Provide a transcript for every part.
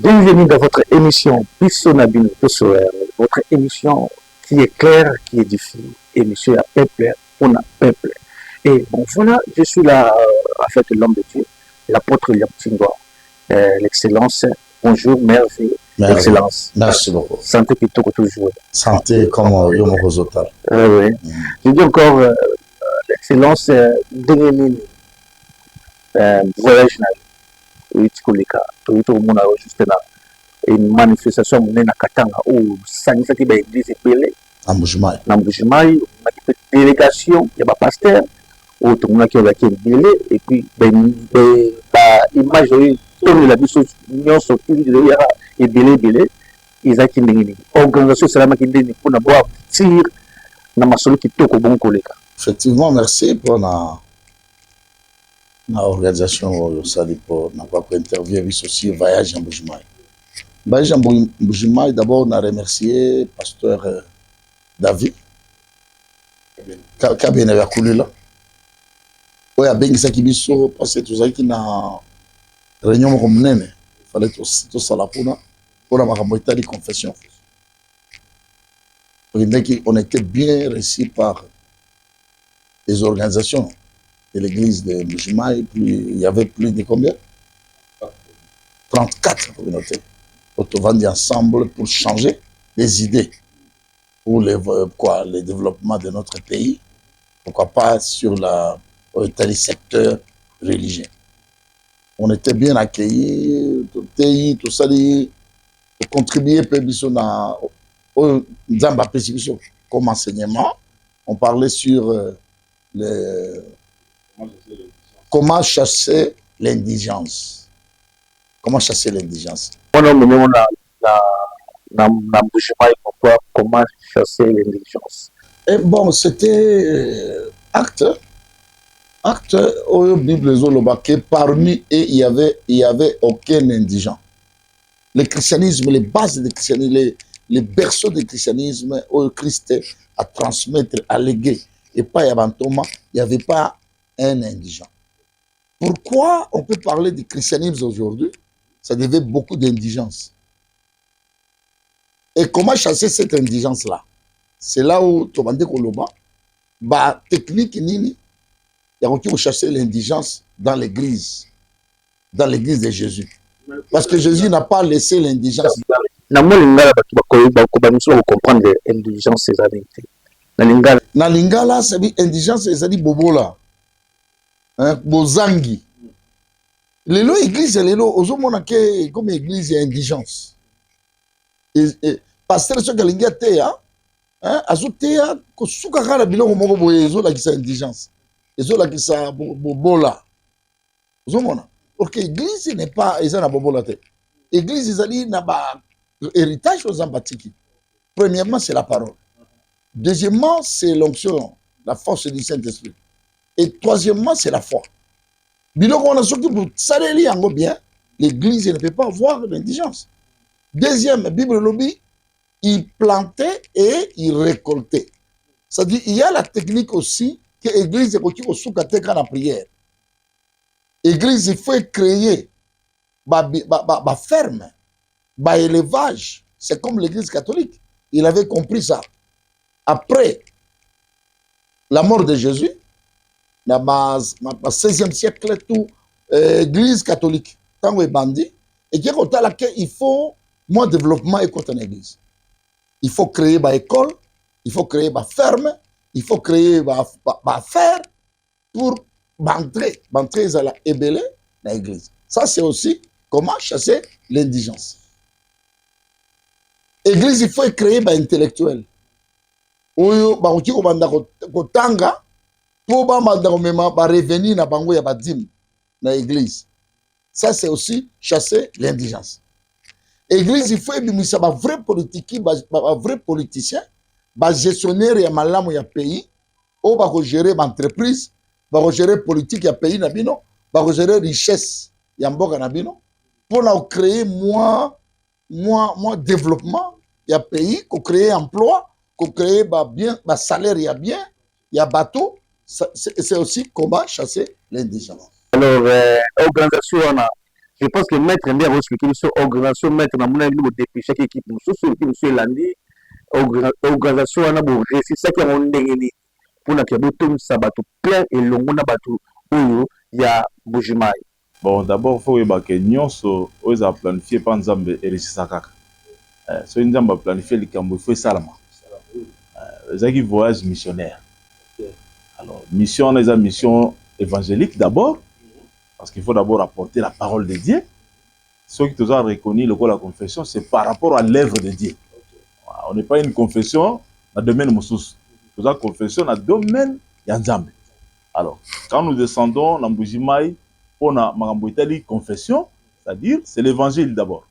Bienvenue dans votre émission Bissonabine Tosoer, votre émission qui est claire, qui édifie, émission à peuple, on a peuple. Et bon, voilà, je suis là, en fait, l'homme de Dieu, l'apôtre Liam Tingwa, l'excellence. Bonjour, merci, l'excellence. Merci beaucoup. Santé plutôt que toujours. Santé comme Yomo Rosotal. Oui. Je dis encore, l'excellence, Denyemini, voyage. Oui, juste là une manifestation menée à Katanga où Sanisa qui va église belé à Mbujimai. Na Mbujimai, délégation, il y a pasteur, où tout le monde qui est belé et puis image tourne la biso union sortie de l'IRA et belé ils a qui n'engini organisation c'est la qui dit pour n'avoir tir na masolo qui toko bon collègue. Effectivement, merci pour l'organisation au Salipo n'a pas pu intervenir aussi voyage en Mbujimai. Voyage en Mbujimai, d'abord on a remercié pasteur David Kabene Yakulila. Oui, à Bengi Sakibiso, parce que tout ça qui n'a réunion comme nene, il fallait tout ça là pour la maramboïta de confession. On était bien reçus par les organisations de l'église de Mbujimai, il y avait plus de combien? 34 communautés. On vendit ensemble pour changer les idées pour le développement de notre pays, pourquoi pas sur les secteurs religieux. On était bien accueillis, tout ça, pour contribuer comme enseignement. On parlait sur comment chasser l'indigence. Comment chasser l'indigence. Comment chasser l'indigence. Et bon, c'était acte au Bible que parmi eux, il y avait aucun indigent. Le christianisme, les bases du christianisme, les berceaux du christianisme au Christ à transmettre, à léguer. Et pas avant Thomas, il n'y avait pas un indigent. Pourquoi on peut parler du christianisme aujourd'hui? Ça devait beaucoup d'indigence. Et comment chasser cette indigence-là? C'est là où Thomas Koloba, technique nini, il y a qui chasser l'indigence dans l'église de Jésus. Parce que Jésus n'a pas laissé l'indigence. Comprendre l'indigence ces années. Na lingala, c'est indigence, c'est bobola. Bozangi. Lelo église, lelo, ozomona ke comme église et indigence. Pasteur ce que linga teya, azoteya ko suka kala biloko moko boye ezo la kisa indigence. Ezo la kisa bobola. Ozomona. Parce que l'église n'est pas ezana bobola te. Église ezali na ba héritage aux ambatiki. Premièrement, c'est la parole. Deuxièmement, c'est l'onction, la force du Saint-Esprit. Et troisièmement, c'est la foi. Biloko on a surtout pour saleli yango bien, l'église ne peut pas avoir l'indigence. Deuxième, Bible lobby, il plantait et il récoltait. C'est-à-dire, il y a la technique aussi que l'église est au soukateka la prière. L'église, il faut créer ma ferme, ma élevage. C'est comme l'église catholique. Il avait compris ça. Après la mort de Jésus, dans le 16e siècle, tout l'église catholique, tant que bandit, et il faut moins développement et contre l'église. Il faut créer une école, il faut créer une ferme, il faut créer une affaire pour entrer à la ébélé dans l'église. Ça, c'est aussi comment chasser l'indigence. L'église, il faut créer un intellectuel. Oyo bakoki kobanda kotanga po bamanda komema bareveni na bango ya badim na église. Ça c'est aussi chasser l'indigence. Église il faut ebimisa ba vrai politique ba vrai politicien ba gestionnaire ya malamu ya pays o ba ko gérer entreprise ba ko gérer politique ya pays na bino ba ko gérer richesse ya mboka na bino pour na créer moins développement ya pays ko créer emploi qu'on crée bien, salaire, il y a bateau, c'est aussi comment chasser l'indigence. Alors, organisation, je pense que maître nde akoexplike biso organisation maître namona yango bodepêchaki équipe mosusu équipe mosusu elandi organisation wana boresisaki yango ndenge nini mpona ke botomisa bato plein elongo na bato oyo ya Mbuji-Mayi. Bon, d'abord faut yeba ke nyonso oyo eza planifié pa nzambe eresisa kaka soki nzambe aplanifié likambo ifo esalama ezalaki voyage missionnaire. Alors mission wana eza mission évangélique d'abord parce qu'il faut d'abord apporter la parole de Dieu. Ce qui nous a reconnu le la confession, c'est par rapport à l'œuvre de Dieu. On n'est pas une confession dans le domaine moussous. Nous avons une confession dans le domaine Yanzambe. Alors, quand nous descendons dans Mbuji-Mayi, on a une confession, c'est-à-dire c'est l'évangile d'abord.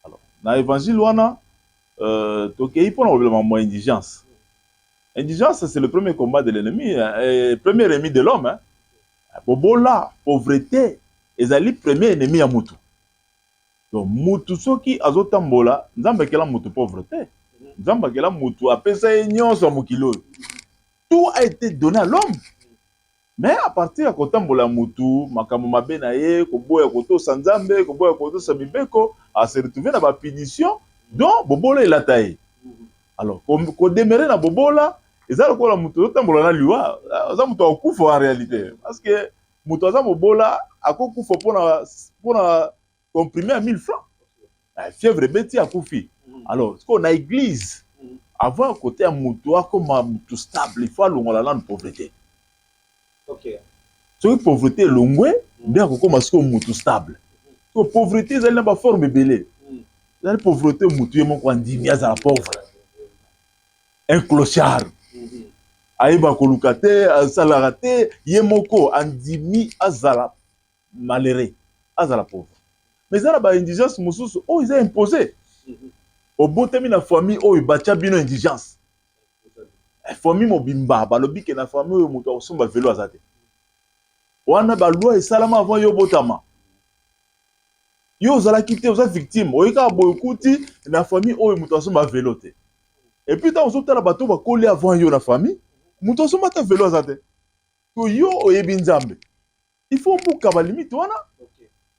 Alors, dans l'évangile, on a indigence. Indigence, c'est le premier combat de l'ennemi, le premier ennemi de l'homme. Hein. Bobola, pauvreté, c'est le premier ennemi à Moutou. Donc, Moutou, ce qui a zotambola, Nzamba kela Moutou pauvreté. Nzamba kela Moutou a pesé nyon sur Moukilo. Tout a été donné à l'homme. Mais à partir de Kotambola Moutou, Makamu Mabenaye, Koboya Koto Sanzambe, Koboya Koto Samibeko, a se retrouvé dans la punition, donc Bobola il a taillé. Alors, quand démarrer dans Bobola, et ça, le Moutou, Tambola Liwa, ça Moutou a coup en réalité. Parce que Moutou a Bobola a coup pour comprimer à 1000 francs. La fièvre bêtise à Koufi. Alors, ce qu'on a église, avant à côté à Moutou, comme un Moutou stable, il faut aller dans la lande pauvreté. Ok. Si la pauvreté est longue, bien qu'on commence comme Moutou stable. La pauvreté, elle n'a pas forme belée. La pauvreté, Moutou est mon coin d'imi à la pauvre. Un clochard. Aïba Kolukate, Salarate, Yemoko, Andimi, Azala, malheureux, Azala pauvre. Mais ça, la indigence, oh, ils ont imposé. Au bout de la famille, oh, ils battent bien l'indigence. La famille, Mobimba, le bic et la famille, ils sont vélo à zate. On a la loi et salama avant Yobotama. Yo, vous allez quitter, vous êtes victime. Ou ika boykuti, la famille, oh, ils sont véloté. Et puis, quand on a la bateau, va coller avant yo la famille, ils sont vélo à zate. Yo, oyebinzambe. Il faut pour qu'à la limite, on a.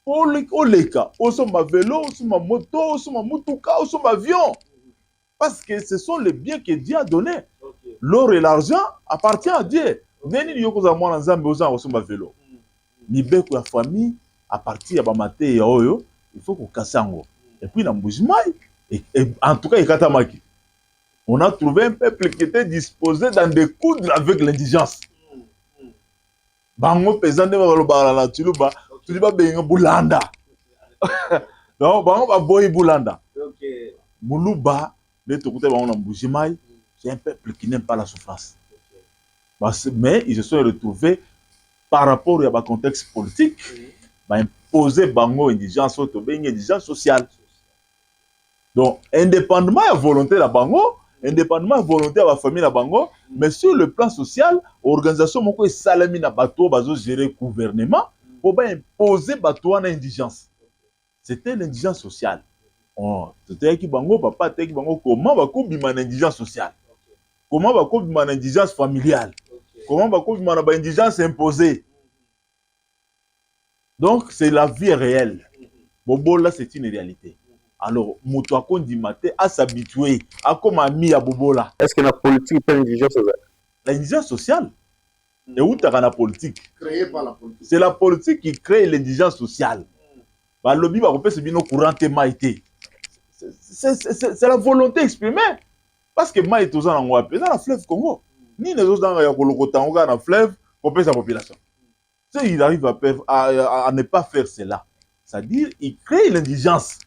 Oleka, osoma vélo, osoma moto, osoma mutuka, osoma avion. Parce que ce sont les biens que Dieu a donnés. L'or et l'argent appartiennent à Dieu. Neni yoko za mwana nzambe osoma vélo. Mibeko ya famille appartient à Bamate ya oyo, il faut qu'on casse yango. Et puis dans Mbuji-Mayi, en tout cas Ikatamaki, on a trouvé un peuple qui était disposé dans des coudres avec l'indigence. Bango pesande ba la tuluba. Tu dis pas bien Boulanda. Non, bon, va boy Boulanda. Moulouba, mais tu écoutes on Mbuji-Mayi, c'est un peuple qui n'aime pas la souffrance. Mais ils se sont retrouvés par rapport à un contexte politique, imposer bango indigence ou une indigence sociale. Donc, indépendamment de la volonté de la bango, indépendamment de la volonté de la famille de la bango, mais sur le plan social, l'organisation moko est salami na bateau, bazo gérer le gouvernement. Pour imposer une indigence. C'était l'indigence sociale. C'était qui bango papa qui bango comment va couper une indigence sociale. Comment va couper une indigence familiale. Comment va couper une indigence imposée. Donc c'est la vie réelle. Bobo là c'est une réalité. Alors moto akondi maté à s'habituer à comme ami à Bobo là. Est-ce que la politique est une indigence sociale? L'indigence sociale. Et où tu as la politique? Créée par la politique. C'est la politique qui crée l'indigence sociale. Le lobby va repérer ce bien au courant de Maïté. C'est la volonté exprimée. Parce que Maïté est dans le fleuve Congo. Ni les autres dans le fleuve pour sa population. Il arrive à ne pas faire cela. C'est-à-dire qu'il crée l'indigence.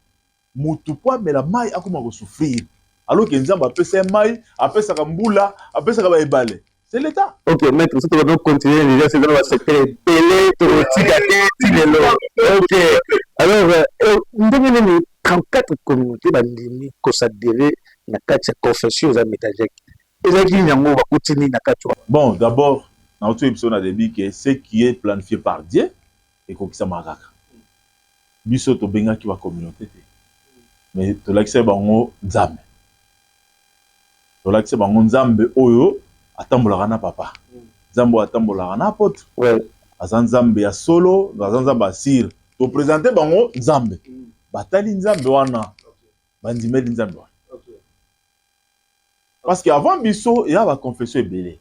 Moutoupoua, mais la maille a comment souffrir. Alors qu'il y a un peu de maille, après ça kamboula, après ça kabale. C'est l'État. Ok, maître, si tu veux continuer, déjà, c'est dans le secteur télé, ok. Alors, nous avons 34 communautés qui ont s'adhéré à la confession aux Amétagèques. Bon, d'abord, dans tout épisode, on a dit que ce qui est planifié par Dieu, et comme ça, Maraka. Biso to benga qui va communauté. Mais to l'accès bango Nzambe. To l'accès bango Nzambe oyo. Atambola na papa. Zambo atambola na apôtre. Ouais. Azan Nzambe ya solo, azan Nzambe asir. to présenter bango nzambe batali nzambe wana bandimeli nzambe wana parce que avant biso il y a ba confession ebele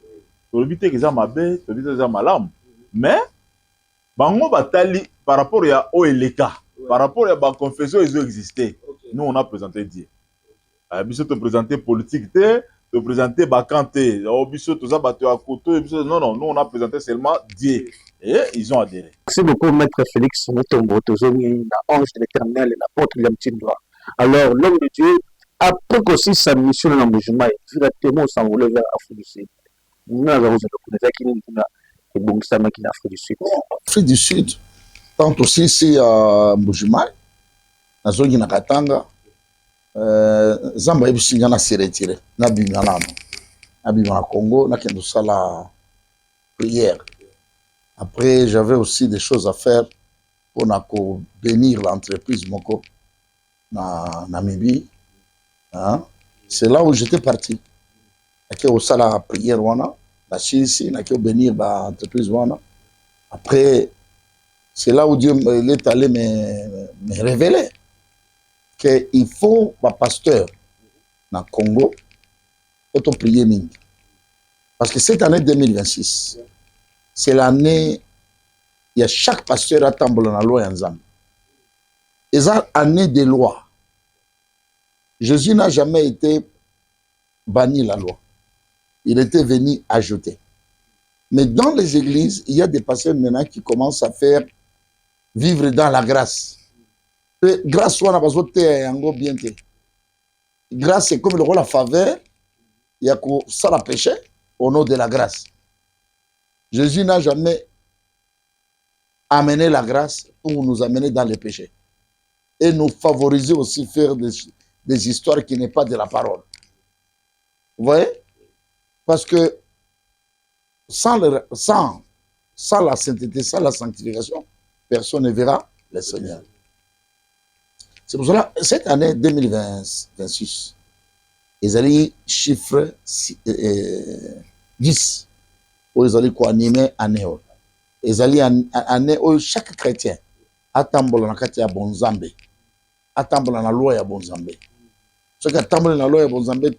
tolobi te eza mabe tolobi te eza malamu mais bango batali par rapport ya oeleka par rapport à la confession ils ont existé nous on a présenté Dieu biso te présenter politique te te présenter bakante biso to za bato ya koto non non nous on a présenté seulement Dieu et ils ont adhéré. Merci beaucoup maître Félix Mutombo tozomi na ange de l'Éternel et l'apôtre William Tindwa. Alors l'homme de Dieu après aussi sa mission dans le mouvement directement s'envoler vers Afrique du Sud. Nous avons connaissez qui nous et bon ça qui en Afrique du Sud. Afrique du Sud tant aussi ici à Mbujimai na zone na Katanga Zamba ebisinga na se retirer na bimana na bimana Congo na kendo sala prière. Après j'avais aussi des choses à faire pour bénir l'entreprise moko na Namibie. Hein? C'est là où j'étais parti. Naki au sala prière wana na chisi naki bénir l'entreprise wana. Après c'est là où Dieu est allé me révéler qu'il faut un pasteur dans le Congo pour prier mingi. Parce que cette année 2026, c'est l'année, il y a chaque pasteur à Tambola dans la loi ensemble. Et ça, année des lois. Jésus n'a jamais été banni la loi. Il était venu ajouter. Mais dans les églises, il y a des pasteurs maintenant qui commencent à faire vivre dans la grâce. Grâce soit bien. Grâce c'est comme le rôle la faveur, il y a ça la péché au nom de la grâce. Jésus n'a jamais amené la grâce pour nous amener dans le péché et nous favoriser aussi faire des histoires qui n'est pas de la parole. Vous voyez? Parce que sans la sainteté, sans la sanctification, personne ne verra le Seigneur. C'est pour cela, cette année 2026, ils allaient chiffre 10, où ils allaient animer année. Ils allaient année où chaque chrétien attendait la katia bonzambe, attendait la loi ya bonzambe. Ce qui attendait la loi ya bonzambe,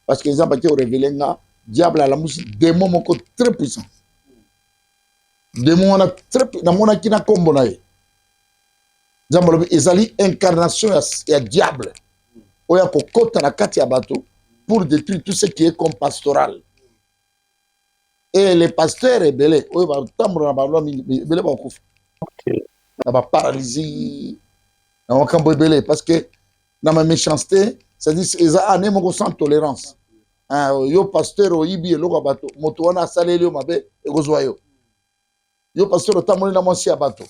parce que les gens qui ont révélé le diable à la musique, démon très puissant. Démon très puissant, qui n'a combo na ils allaient incarnation et diable. Où il y a kokota na kati ya bato pour détruire tout ce qui est comme pastoral. Et les pasteurs rebelles, où il va tambour na baloi belé ba kufa. Na ba paralysie, na wakambo belé parce que na ma méchanceté, ça dit ils a ané moko sans tolérance. Yo pasteur o yibi eloko bato, moto wana saleli yo mabe ekozwa yo. Yo pasteur tambour na monsi ya bato.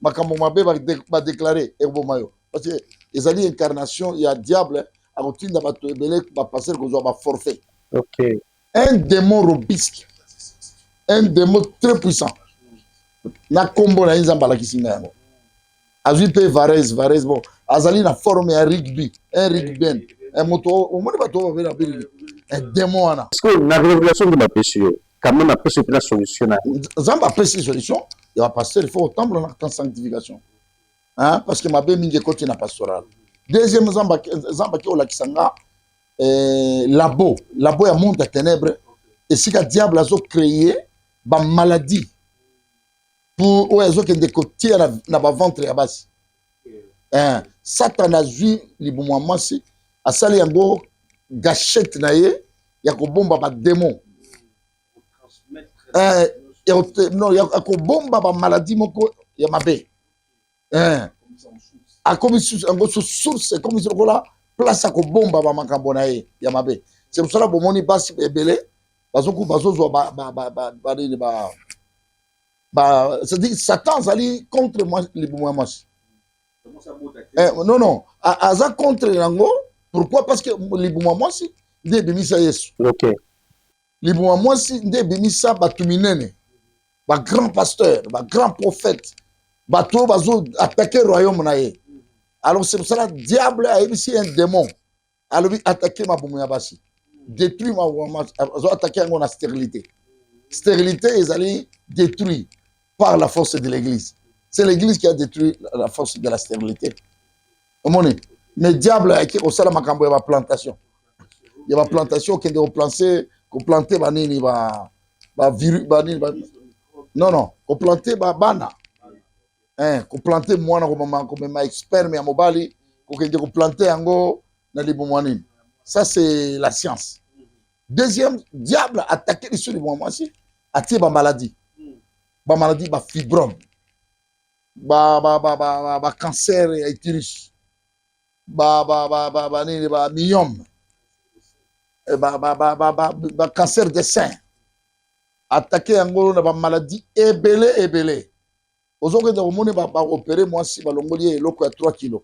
Makambo mabe va déclarer Erbomayo. Parce que les alliés incarnation, il y a diable, à routine d'abattre belé, va passer que va forfait. Ok. Un démon robuste, un démon très puissant. Na combo na inzamba la kisinga. Azui pe Varese bon. Azali na forme un rugby, un moto, au moins bateau va venir un démon ana. Est-ce que la révélation de ma péché, quand même après c'est la solution. Zamba après cette solution. Il va passer, il faut autant pour la sanctification. Hein? Parce que ma belle mingi côté na pastoral. Deuxième zamba qui ola kisanga labo ya monde à ténèbres et si le diable a créé ba maladie pour oezo que de côté na ba ventre ya basi. Hein? Satan a vu libumwa masi asali yango gâchette na ye ya ko bomba ba démon. Non, il y a une maladie il y a ma baie. A comme source, comme il y a place à bomba il y a ma baie. C'est pour cela que mon ibas est belé. C'est-à-dire Satan s'allie contre moi, les moi. Non. Aza contre l'ango. Pourquoi? Parce que les moi, si, des bémissa Yesu. Ok. Les moi, si, des bémissa batuminene. Ba grand pasteur, ba grand prophète, ba to bazo attaquer le royaume naé. Alors c'est pour ça que le diable a ici un démon. Alors il attaquer ma boumouya basi. Détruire ma attaquer mon stérilité. Stérilité ils allaient détruire par la force de l'église. C'est l'église qui a détruit la force de la stérilité. Mais diable qui au salam makambo ya plantation. Il y a plantation qui est planter banini ba virus banini ba non ko planter ba bana. Ko planter mwana ko mama ko ma expert mais mobali ko planter yango na libumwanini. Ça c'est la science. Deuxième, diable attaquer les sous de moi aussi, attirer ma maladie. Ma maladie, ma fibrome. Ma cancer et utérus. Ma myome. Ma cancer des seins. Attaquer en gros ma maladie ébélé. Aux autres, on va opérer moi si balongolier loko à 3 kilos.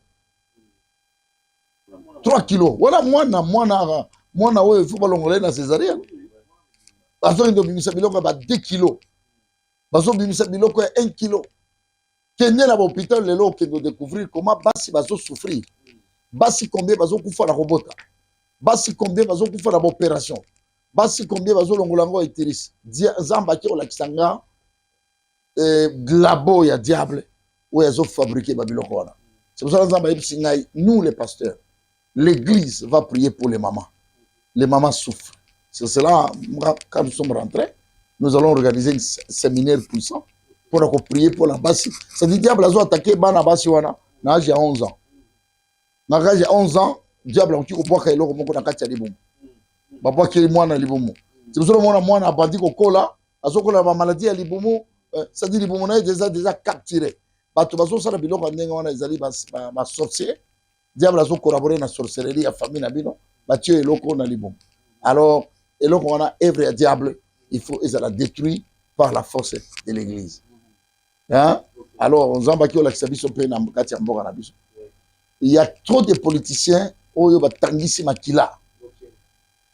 3 kilos. Voilà, moi, ouais, il faut balongolier dans césarienne. Parce que bimisa biloko ba 2 kilos. Bazo bimisa biloko 1 kilo. Kenya na l'hôpital lelo que de découvrir comment basi bazo souffrir. Basi combien bazo kufa na robota. Basi combien bazo kufa na opération. Basi combien bazo longolango itiris. Zamba ki ola kisanga labo ya diable où ils ont fabriqué babiloko wana. C'est pour ça que Zamba yipsingai nous les pasteurs. L'église va prier pour les mamans. Les mamans souffrent. C'est cela, quand nous sommes rentrés, nous allons organiser un séminaire puissant pour prier pour la basi. C'est-à-dire, diable a attaqué Bana Basiwana, n'a j'ai 11 ans. N'a j'ai 11 ans, diable a dit qu'on peut faire l'eau comme Katia Liboum. Papa qui est moi dans Liboum. C'est pour ça que moi, a bandit au cola, à ce que la maladie à Liboum, c'est-à-dire Liboum est déjà capturé. Bato baso sala biloko ndenge wana ezali ba sorcier. Diable a collaboré dans la sorcellerie, la famille Nabino, Mathieu et Loko na Liboum. Alors, et donc, on a œuvre à diable, il faut qu'ils la détruire par la force de l'église. Hein? Alors, on zamba ki il y a trop de politiciens qui ont tangisi makila.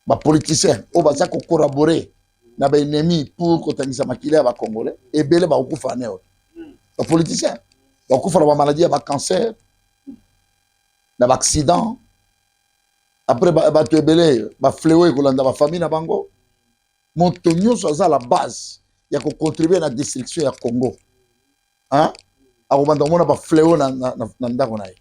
Les politiciens qui ont collaboré avec les ennemis pour tangisa makila les Congolais. Et bien, les politiciens qui ont des maladies, des cancers, des accidents. Après, bato ebele ba fléau ekolanda ba famille na bango moto nyonso aza la base ya ko contribuer na destruction ya Congo hein akomanda mona ba fléau na ndako na ye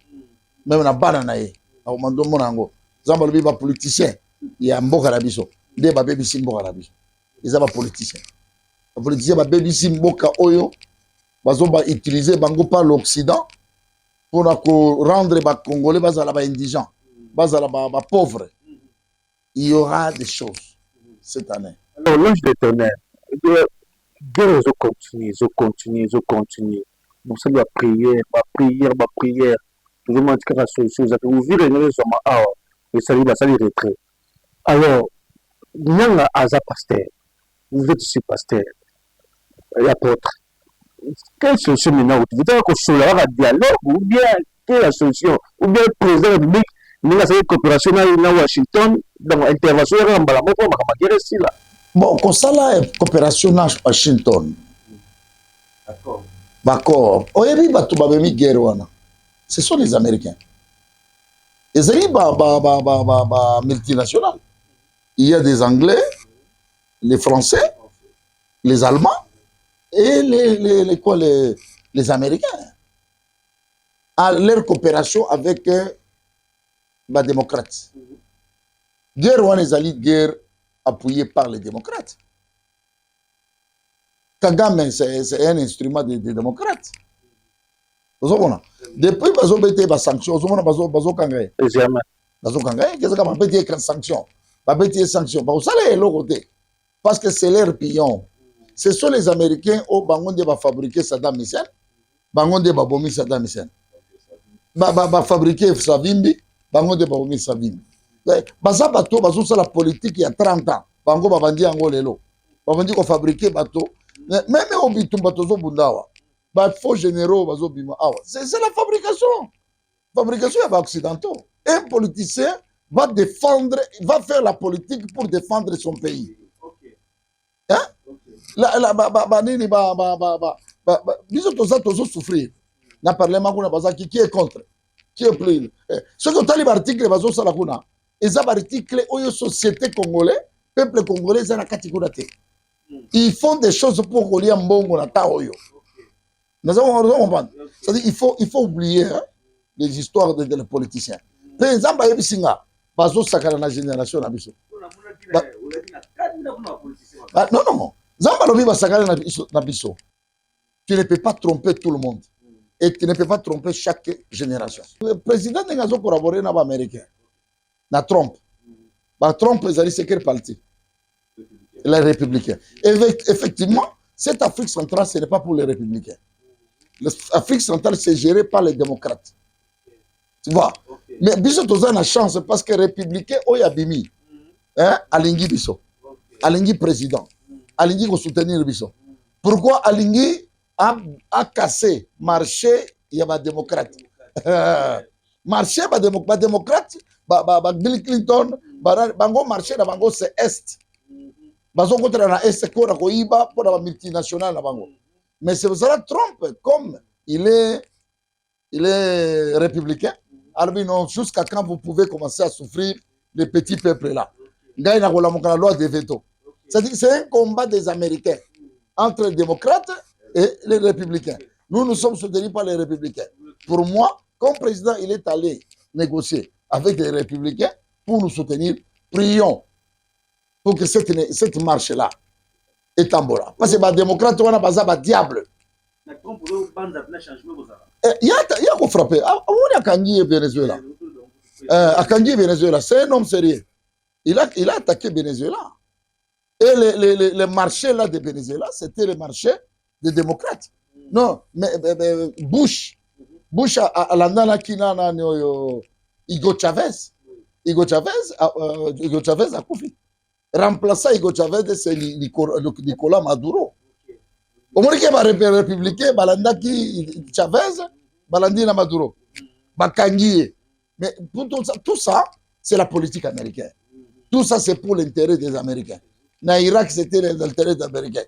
même na bana na ye akomanda mona ngo zamba lobi ba politicien ya mboka na biso nde ba bebisi mboka na biso eza ba politicien ba bebisi mboka oyo bazo ba utiliser bango par l'Occident pour rendre ba Congolais bazala ba indigents bazala ba pauvre. Il y aura des choses cette année. Alors l'ange de l'éternel, Dieu continue. Donc ça doit prière. Toujours manquer la solution. Vous avez ouvert les hommes à et ça lui retrait. Alors, Nyanga Aza pasteur, vous êtes aussi pasteur, et apôtre. Quelle solution maintenant? Vous avez un dialogue ou bien quelle est la solution? Ou bien le président de la République, nous avons une coopération à Washington, donc intervention à Washington. Bon, comme ça là, coopération à Washington. D'accord. Ce sont les Américains. Et c'est multinationales. Il y a des Anglais, les Français, les Allemands et les Américains. À leur coopération avec les démocrates. Guerre appuyée par les démocrates. Kagame, c'est un instrument des démocrates. Depuis que vous avez des sanctions, vous avez des sanctions. Parce que c'est leur pion. Ce sont les Américains qui ont fabriqué Saddam Hussein. Bangonde babomi Saddam Hussein. Fabriqué Savimbi. Bangonde babomi Savimbi. Baza bato bazo la politique il y a 30 ans. Bango babandi ango lelo. Babandi ko fabriquer bato. Même au bitum bato zo bundawa. Ba faux généraux bazo bima awa. C'est la fabrication. Fabrication ya ba occidentaux. Un politicien va faire la politique pour défendre son pays. Hein? Bisous tout ça souffrir. Na parlé makuna bazaki qui est contre. Qui est plus. Ce que tu as l'article bazo sala kuna. Ils ont article oyo société congolais, peuple congolais za na katikuna te. Ils font des choses pour relier mbongo na ta oyo. Nous avons comprendre. C'est-à-dire il faut oublier hein, les histoires des politiciens. Par exemple, bazo sakana na génération na biso. Non, non. Zamba lobi ba sakana na biso. Tu ne peux pas tromper tout le monde. Et tu ne peux pas tromper chaque génération. Le président n'a pas collaboré avec les Américains. Na Trump. Trump, c'est quel parti? Les Républicains. Effectivement, cette Afrique centrale, ce n'est pas pour les Républicains. L'Afrique centrale, c'est géré par les démocrates. Tu vois? Mais biso toza na chance parce que les Républicains, oyabimi, hein, alingi biso. Alingi président. Alingi ko soutenir biso. Pourquoi alingi a cassé marché il y a des démocrates. Marché ba démocrate ba Bill Clinton bango marché na bango c'est est. Bazo contre na est ko na ko iba pour la multinationale na bango. Mais c'est ça Trump comme il est républicain. Alors non, jusqu'à quand vous pouvez commencer à souffrir les petits peuples là. Ngai na ko la loi de veto. C'est un combat des Américains entre les démocrates et les républicains. Nous sommes soutenus par les républicains. Pour moi, comme président, il est allé négocier avec les républicains pour nous soutenir. Prions pour que cette marche-là est en bola. Parce que les démocrates, on a besoin de diable. Il y a quoi frapper. On a Kangi et Venezuela. Kangi Venezuela, c'est un homme sérieux. Il a attaqué Venezuela. Et les marchés là de Venezuela, c'était les marchés des démocrates. Non, mais Bush à l'andana qui n'a Hugo Chavez. Hugo Chavez a koufi. Remplaçant Hugo Chavez, c'est Nicolas Maduro. Au moins qu'il y a des républicains, balanda qui Chavez, balandi na Maduro. Bakangié. Mais pour tout ça, c'est la politique américaine. Tout ça, c'est pour l'intérêt des Américains. Na Irak, c'était l'intérêt des Américains.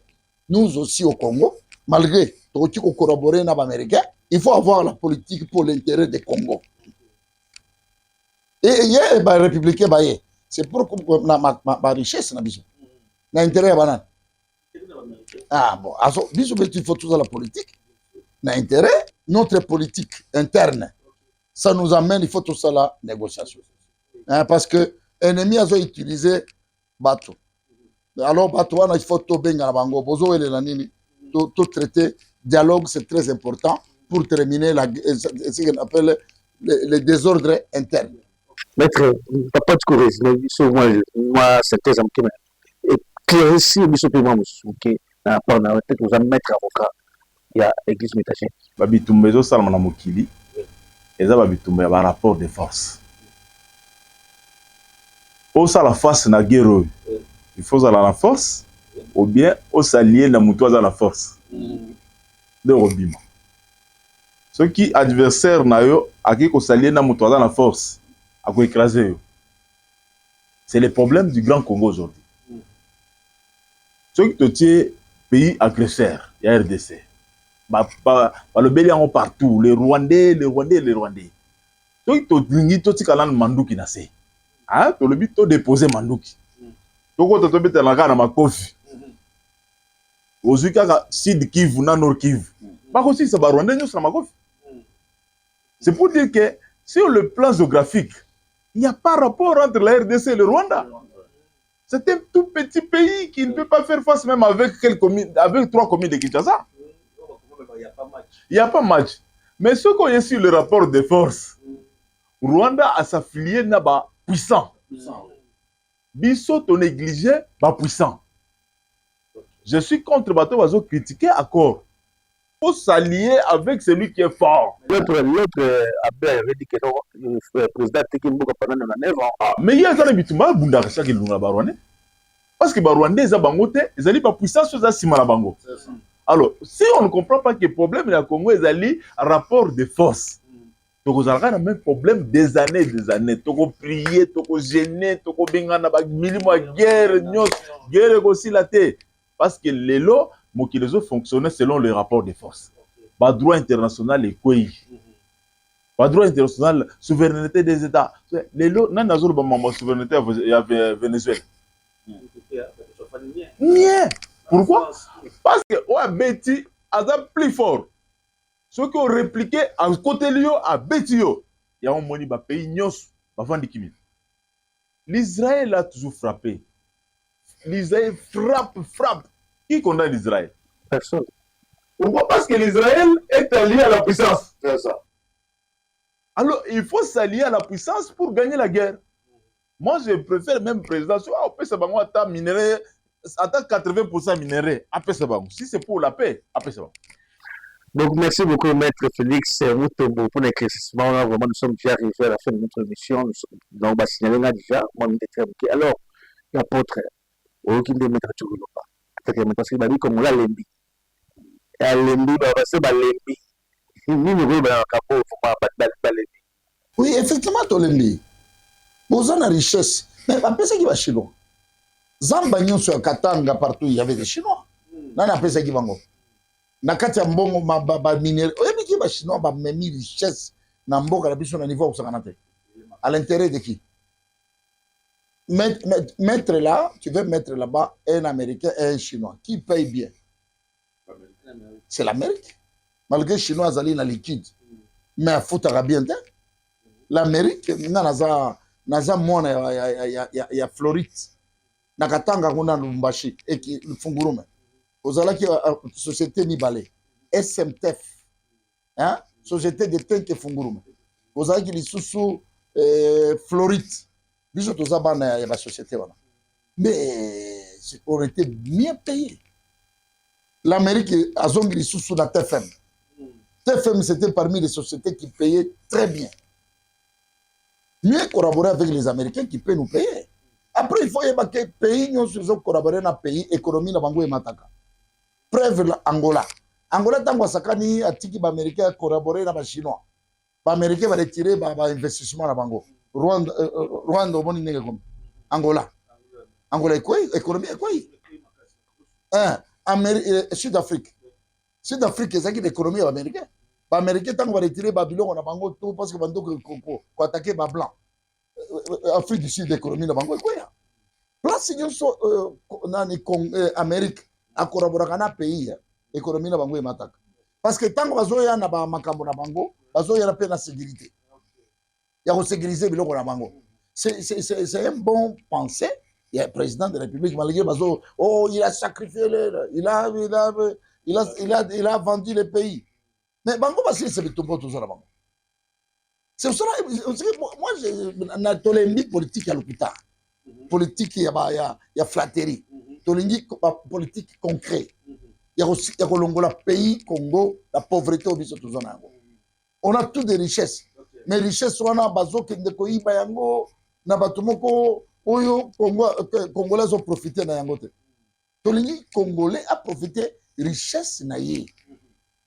Nous aussi au Congo, malgré qu'on collaborer avec les Américains, il faut avoir la politique pour l'intérêt des Congo. Et il y a des républicains, c'est pour ma richesse, na intérêt à banane. Ah bon, alors, il faut tout ça la politique, na intérêt, notre politique interne, ça nous amène, il faut tout ça la négociation. Hein, parce que l'ennemi a utilisé bateau. Alors, bateau, il faut tout bien à la bango, bozo et les tout traiter. Dialogue, c'est très important pour terminer ce qu'on appelle le désordre interne. Maître, papa de Corrèze, moi, c'était un peu éclairci, mais surtout, qui n'a pas peut-être aux maître avocat, il y a l'église métagée. Babitumbezo Salmana Mokili, et ça babitumbe un rapport de force. Au ça la face na guerre, il faut aller à la force, ou bien au s'allier na moutoise à la force. De Robima. Ceux qui adversaires na yo, à qui qu'on s'allie na moutoise à la force, à quoi écraser yo. C'est le problème du Grand Congo aujourd'hui. Ceux qui te tiennent pays agresseurs, il y a RDC. Le Bélian partout, les Rwandais. Ceux qui te disent que tu as Mandouki nase. Ah, tu le but de déposer Mandouki. Tu as te mettre la gare à ma coffre. Ozukaka Sud Kivu na Nord Kivu. Pas aussi ça va Rwandais nous sur ma coffre. C'est pour dire que sur le plan géographique, il n'y a pas rapport entre la RDC et le Rwanda. C'est un tout petit pays qui ne peut pas faire face même avec 3 communes de Kinshasa. Il n'y a pas match. Mais ce qu'on est sur le rapport de force, Rwanda a s'affilié na ba puissant. Biso to négligé ba puissant. Je suis contre bateau bazo critiquer accord. Il faut s'allier avec celui qui est fort. L'autre avait dit que le président Tekimbo pendant 9 ans. Mais il y a des bitumba bunda chaque luna barwane. Parce que barwandais za bangote, ils allaient pas puissance sur sima la bango. Alors, si on ne comprend pas que le problème de Congo est allié à rapport de force. Donc vous avez le même problème des années. Toko prier, toko gêner, toko bengana ba milimo guerre, guerre aussi la tête. Parce que les lois, qui les ont fonctionné selon les rapports de force. Pas droit international et quoi. Pas droit international, souveraineté des États. Les lois, non, n'a pas souveraineté à Venezuela. Bien. Pourquoi? Parce que ouais, Betty a plus fort. ceux qui ont répliqué à côté de à Betio. Il y a un moni ba pays nyos ba vandi kimi. L'Israël a toujours frappé. L'Israël frappe. Qui condamne l'Israël? Personne. Pourquoi? Parce que l'Israël est allié à la puissance. C'est ça. Alors, il faut s'allier à la puissance pour gagner la guerre. Moi, je préfère même président. On peut se battre à minerai, à 80% minerai. Si c'est pour la paix, après ça va. Donc, merci beaucoup, Maître Félix Mutombo, pour l'éclaircissement. Vraiment, nous sommes déjà arrivés à la fin de notre émission. Donc, on va signaler là déjà. Moi, je très beaucoup. Alors, l'apôtre, aucun des maîtres de Tchouloupa. Parce qu'il m'a dit comme on l'a lembi. Et à lembi, c'est pas lembi. Oui, effectivement, Tolembi. Vous avez la richesse. Mais après, c'est qui va chinois. Zambagnon sur Katanga, partout, il y avait des Chinois. Non, après, c'est qui va go. Nakati mbongo ma minéraux. Et puis qui va chinois, ba même richesse. Namboka la biso na niveau où ça canate. À l'intérêt de qui? Mettre là, tu veux mettre là-bas un Américain et un Chinois. Qui paye bien? C'est l'Amérique. Malgré les Chinois, ils ont liquide. Mais à foutre bien. L'Amérique, naza mona ya Floride. Nakatanga kuna Lumbashi et qui fungurume. Ozalaki société Nibale. SMTF. Hein? Société de teinte fungurume. Ozalaki li sous Floride. Biso tozabana ya ba société wana. Mais on était bien payé. L'Amérique a zongi li sous la TFM. TFM, c'était parmi les sociétés qui payaient très bien. Mieux collaborer avec les Américains qui peuvent nous payer. Après, il faut que les pays nous collaborer dans le pays, économie na bango et mataka. Preuve Angola. Angola, tant que sakani atiki ba Américains collaborer na ba Chinois. Ba Américains va retirer ba investissement na bango. Rwanda, bon inenge comme Angola. Angola est quoi? Économie est quoi? Sud-Afrique. Sud-Afrique, c'est l'économie américaine. Les Américains, tant qu'on va retirer Babylone, on a bango tout parce que on va attaquer les Blancs. Afrique du Sud, l'économie, on a bango quoi? Place Amérique à collaborer avec un pays, l'économie, on a bango et m'attaque. Parce que tant qu'on va zoyer na ba makambo na bango, va zoyer la paix na sécurité. Il y a une sécurité biloko na bango. C'est un bon pensée. Il y a un président de la République malgré bazo, oh il a sacrifié il a vendu le pays. Mais bango parce que c'est le tombeau tout ça là bango. C'est ça moi na tolembi politique à l'hôpital. Politique il y a flatterie. Tolembi politique concret. Il y a aussi le pays Congo, la pauvreté au biso tout ça là. On a toutes des richesses. Mais richesses on a bazo kende ko iba yango na batumoko oyo Congolais ont profité na yango te. Tolingi Congolais a profité richesse na ye.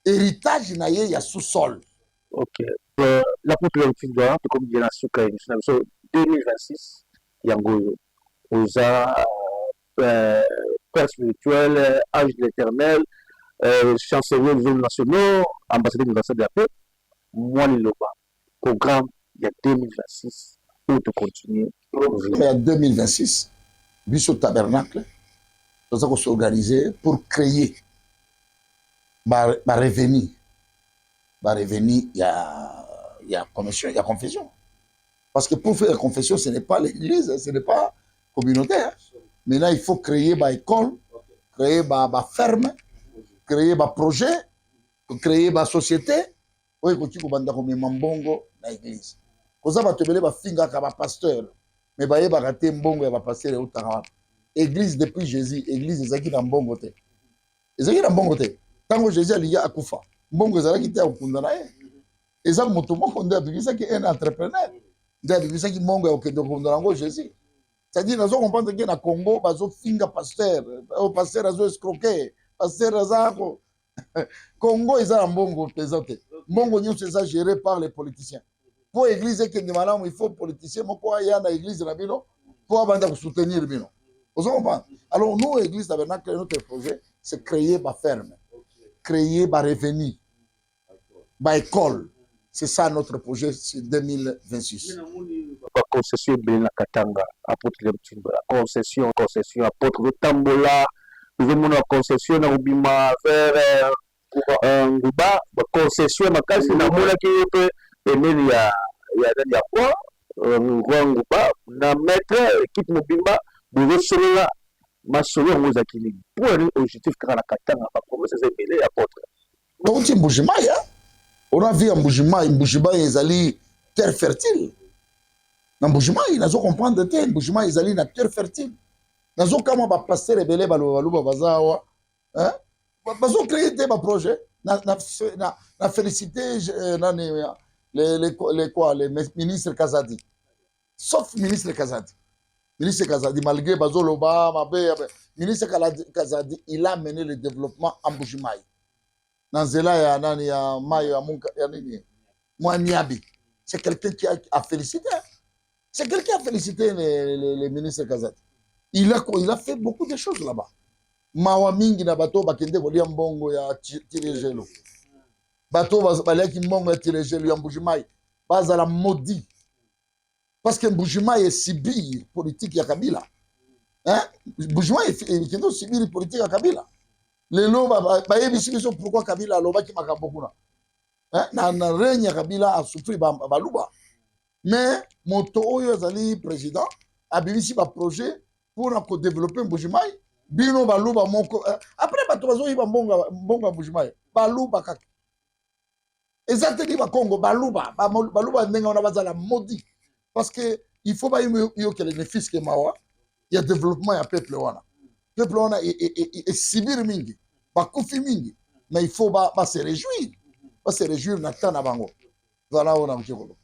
Héritage na ye ya sous-sol. OK. La population doit comme bien la souka émission 2026 yango oza père spirituel, ange de l'Éternel, chancelier des nationaux, ambassadeur universel de la paix. Moi le loba. Programme il y a 2026 pour te continuer. Mais en 2026, Bisso Tabernacle, nous allons s'organiser pour créer ma revenu. Ma revenu, il y a commission, il y a confession. Parce que pour faire la confession, ce n'est pas l'église, ce n'est pas communautaire. Maintenant, il faut créer ma école, créer ma ferme, créer ma projet, créer ma société. Oui, il faut que mbongo na église. Comme ça, tu vas finga comme pasteur. Mais bah il va rater mbongo et va passer au temps. Église depuis Jésus, église ezaki na mbongo te. Ezaki na mbongo te. Tant que Jésus ali ya akufa. Mbongo ezaki te okunda na ye. Eza moto moko nde abibisa ki un entrepreneur. Nde abibisa ki mbongo ya okende okunda nango Jésus. C'est-à-dire nazo comprendre que na Congo bazo finga pasteur, au pasteur azo escroquer, pasteur azako. Congo eza na mbongo pesante. Mbongo nyonso eza géré par les politiciens. Pour l'église, il faut politiciens, mais il y a dans l'église, pour soutenir. Alors, nous, l'église, notre projet, c'est créer ma ferme, créer ma revenu, ma école. C'est ça notre projet, c'est 2026. Concession Bélina Katanga, apôtre la concession, apôtre de Tambola, nous avons une concession à Obima vers nguba concession makasi na mona ki yote pembeni ya kwa nguba na maître équipe mobimba bozo solola masolo yango ezakili pour objectif kaka na katanga ba promesse ezebele apôtre donc ti Mbuji-Mayi on a vu Mbuji-Mayi ezali terre fertile na Mbuji-Mayi nazo comprendre te Mbuji-Mayi ezali na terre fertile nazo kama ba pasteur ebele baluba bazawa hein bazo créer des projets na féliciter les ministres Kazadi sauf ministre Kazadi malgré bazoloba mabe ministre Kazadi il a mené le développement en Mbuji-Mayi na nzela ya nani ya mayo ya munka ya nini Mwaniabi c'est quelqu'un qui a félicité c'est quelqu'un qui a félicité les ministres Kazadi il a fait beaucoup de choses là-bas mawa mingi na bato bakende kolia mbongo ya Tirejelo bato baliaki mbongo ya Tirejelo ya Mbuji-Mayi bazala maudit parce que Mbuji-Mayi est subir politique ya Kabila hein Mbuji-Mayi kendo subir politique ya Kabila lelo bayebisi biso pourquoi Kabila alobaki makambo kuna hein na règne ya Kabila a souffrir baluba mais moto oyo azali président abimisi ba projet pour développer Mbuji-Mayi bino baluba moko après bato bazoyiba mbonga Mbuji-Mayi baluba kaka exactement ba Congo baluba ndenge wana bazala maudit parce que il faut pas yo que les fils que mawa il y a développement ya peuple wana et sibir mingi bakufi mingi mais il faut ba se réjouir na tana bango voilà on a mchekolo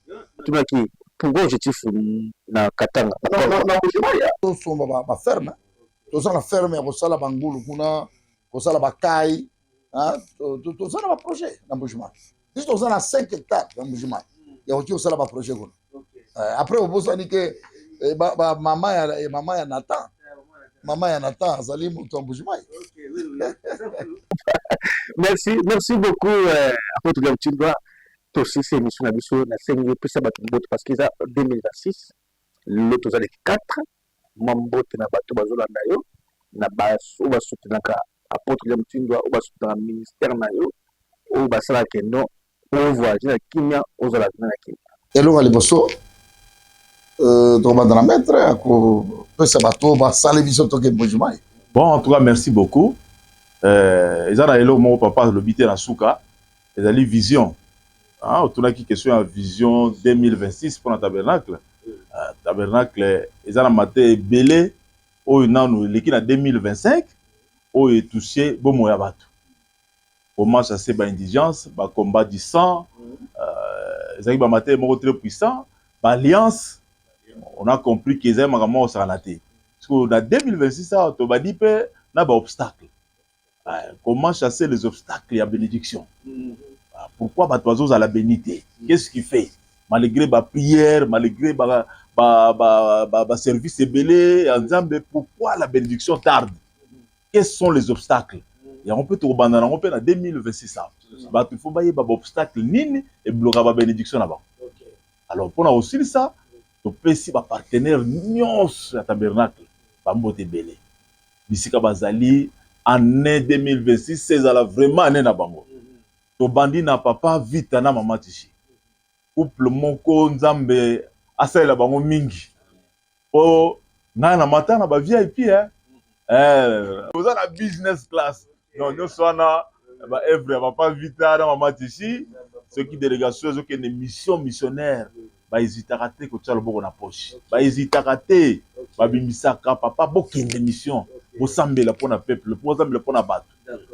tunaki pour objectif na katanga na Mbuji-Mayi to somba ba ferme tozala ferme ya kosala bangulu kuna kosala bakai tozala ba projet na Mbuji-Mayi juste tozala 5 hectares na Mbuji-Mayi ya koki kosala ba projet kuna après obosani ke mama ya Nathan azali moto ya Mbuji-Mayi merci beaucoup apôtre Gamtindwa aussi c'est émission na biso na sengi pesa bato mbote parce que ça 2026 le tozali 4 mambote na bato bazolanda yo na baso basoutenaka apôtre Gamtindwa o basoutenaka ministère na yo o basala kendo o voyage na kimia ozala na kimia elonga liboso tokobanda na maître akopesa bato basala biso toke Mbuji-Mayi. Bon, en tout cas, merci beaucoup. Eza na elo moko papa lobité na suka ezali vision. Ah, autour qui question à vision 2026 pour le tabernacle. Tabernacle eza na maté belé o nanu leki na 2025 o est touché bomo ya bato. Comment chasser ba indigence, ba combat du sang, ezali ba maté moko très puissant, ba alliance. On a compris qu'ils aiment vraiment au raté. Parce que dans 2026 ça to ba dit pe na ba obstacle. Comment chasser les obstacles à bénédiction? Pourquoi bat oiseaux à la bénité? Qu'est-ce qu'il fait? Malgré ma prière, malgré ma service ébélé, en disant mais pourquoi la bénédiction tarde? Quels sont les obstacles? Et on peut te rebondir, on peut en 2026 ça. Il faut bailler des obstacles nini et bloquer la bénédiction là-bas. Alors pour aussi ça, tu peux aussi ba partenaire nions à tabernacle, ba mbote belé. Bisika bazali année 2026 c'est vraiment année na bango. To bandi na papa vite na mama tishi. Couple moko nzambe asala bango mingi. Po na na mata na ba VIP vous avez la business class. Non nous sona ba evre papa vite na mama tishi. Ceux qui délégation ceux qui une mission missionnaire ba hésiter rater ko tsala boko na poche. Ba hésiter rater ba bimisaka papa bokende mission. Bosambela pona peuple, bosambela pona bato.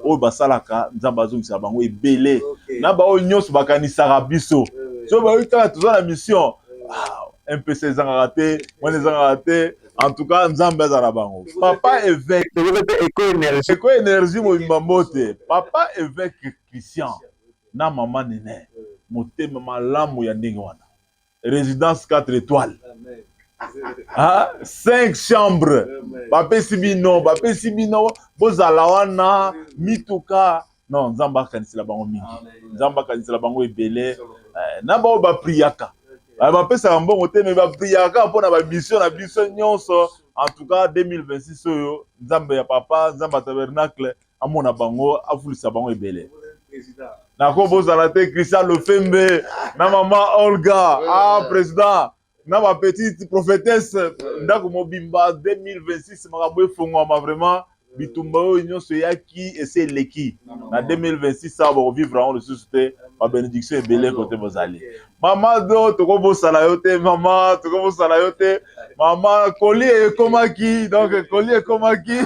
O basalaka nzamba zongisa bango ebele. Na ba o nyos bakanisaka biso. So ba uta toza na mission. MPC zanga raté, moi zanga raté. En tout cas nzamba za na bango. Papa évêque, éco énergie mo mbamote. Papa évêque Christian. Na maman nene. Motema malamu ya ndenge wana. Résidence 4 étoiles. 5 chambres. Bapé Sibino, Bozala wana, Mituka. Non, Nzamba kanisila bango mingi. Nzamba kanisila bango ebele. Na ba ba priaka. Bapé sa mbongo te mais ba priaka pona ba mission na biso nyonso. En tout cas 2026 oyo Nzamba ya papa, Nzamba tabernacle amona bango afulisa bango ebele. Nako bozala te Christian Lofembe, na maman Olga, président, na ma petite prophétesse, ndako mobimba 2026 makambo efongwama vraiment bitumba oyo nyonso eyaki ese eleki na 2026 ça va vivre en ressource te ba bénédiction ebele côté bozali. Mama do toko bosala yo te, mama toko bosala yo te, mama collier ekomaki, donc collier ekomaki.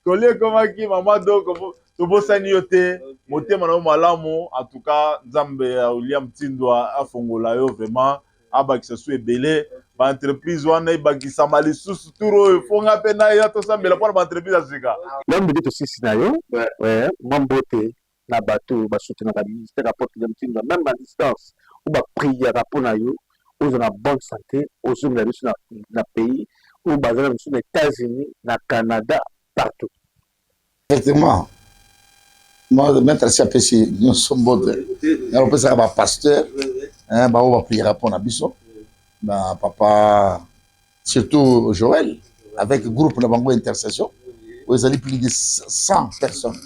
Collier ekomaki, mama do tobosani yo te, motema na yo malamu, en tout cas Nzambe William Tindwa afongola yo vraiment abakisa su ebele ba entreprise wana ebakisa malisusu turo efonga pe na ya tosambela mpona ba entreprise asika l'homme de tosisi na yo mambote na bato basoutenaka ministère apotre William Tindwa même à distance ou bapriaka mpo na yo ozala na bonne santé ozongela biso na pays ou bazala biso na États-Unis na Canada partout. Effectivement, moi maître siapesi nyonso mbote nalopesaka bapasteur bao bapriera mpo na biso na papa surtout Joël avec groupe na bango intercession oyo ezali plus de 100 personnes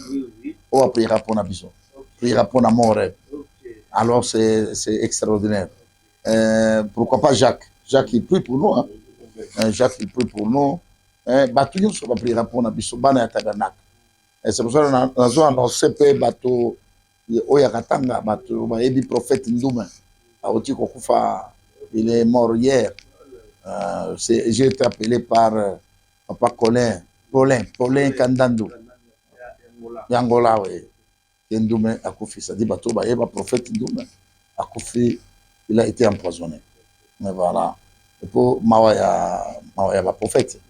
oyo bapriera mpo na biso priera mpo na mon rêve. Alors c'est extraordinaire. Pourquoi pas Jacques il prie pour nous Jacques il prie pour nous bato nyonso bapriera mpo na biso bana ya tabernacle. C'est pour ça que nous avons annoncé que bato oya katanga bato bayebi prophète Ndouma aoti kokufa, il est mort hier. J'ai été appelé par papa Paulin Kandando Yangola oui. Ndouma akufi, ça dit bato bayeba prophète Ndouma akufi, il a été empoisonné. Mais voilà. Et pour mawaya ba prophète.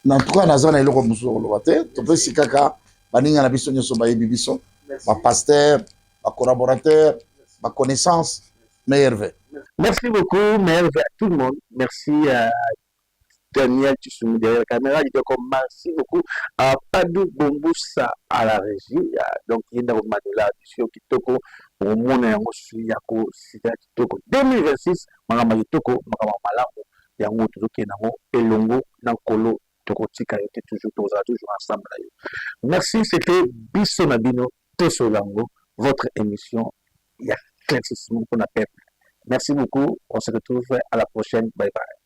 En tout cas, nazana eloko musu koloba te topesi kaka baninga na biso nyonso bayebi biso bapasteur bacollaborateur baconnaissance mais Hervé. Merci beaucoup, Merve, à tout le monde. Merci à Daniel Tissoumu derrière la caméra. Merci beaucoup à Padou Bomboussa à la régie. Donc, il y a un Madela, Tissou Kitoko, au monde et en Yako, Sida Kitoko. 2026, Marama Kitoko, Marama Malamu, Yango Tuzuki Namo, Elongo, Nankolo, Tokotika, toujours ensemble. Merci, c'était Bisso Nabino, Tosolango, votre émission. Il y a clairissement qu'on appelle. Merci beaucoup. On se retrouve à la prochaine. Bye bye.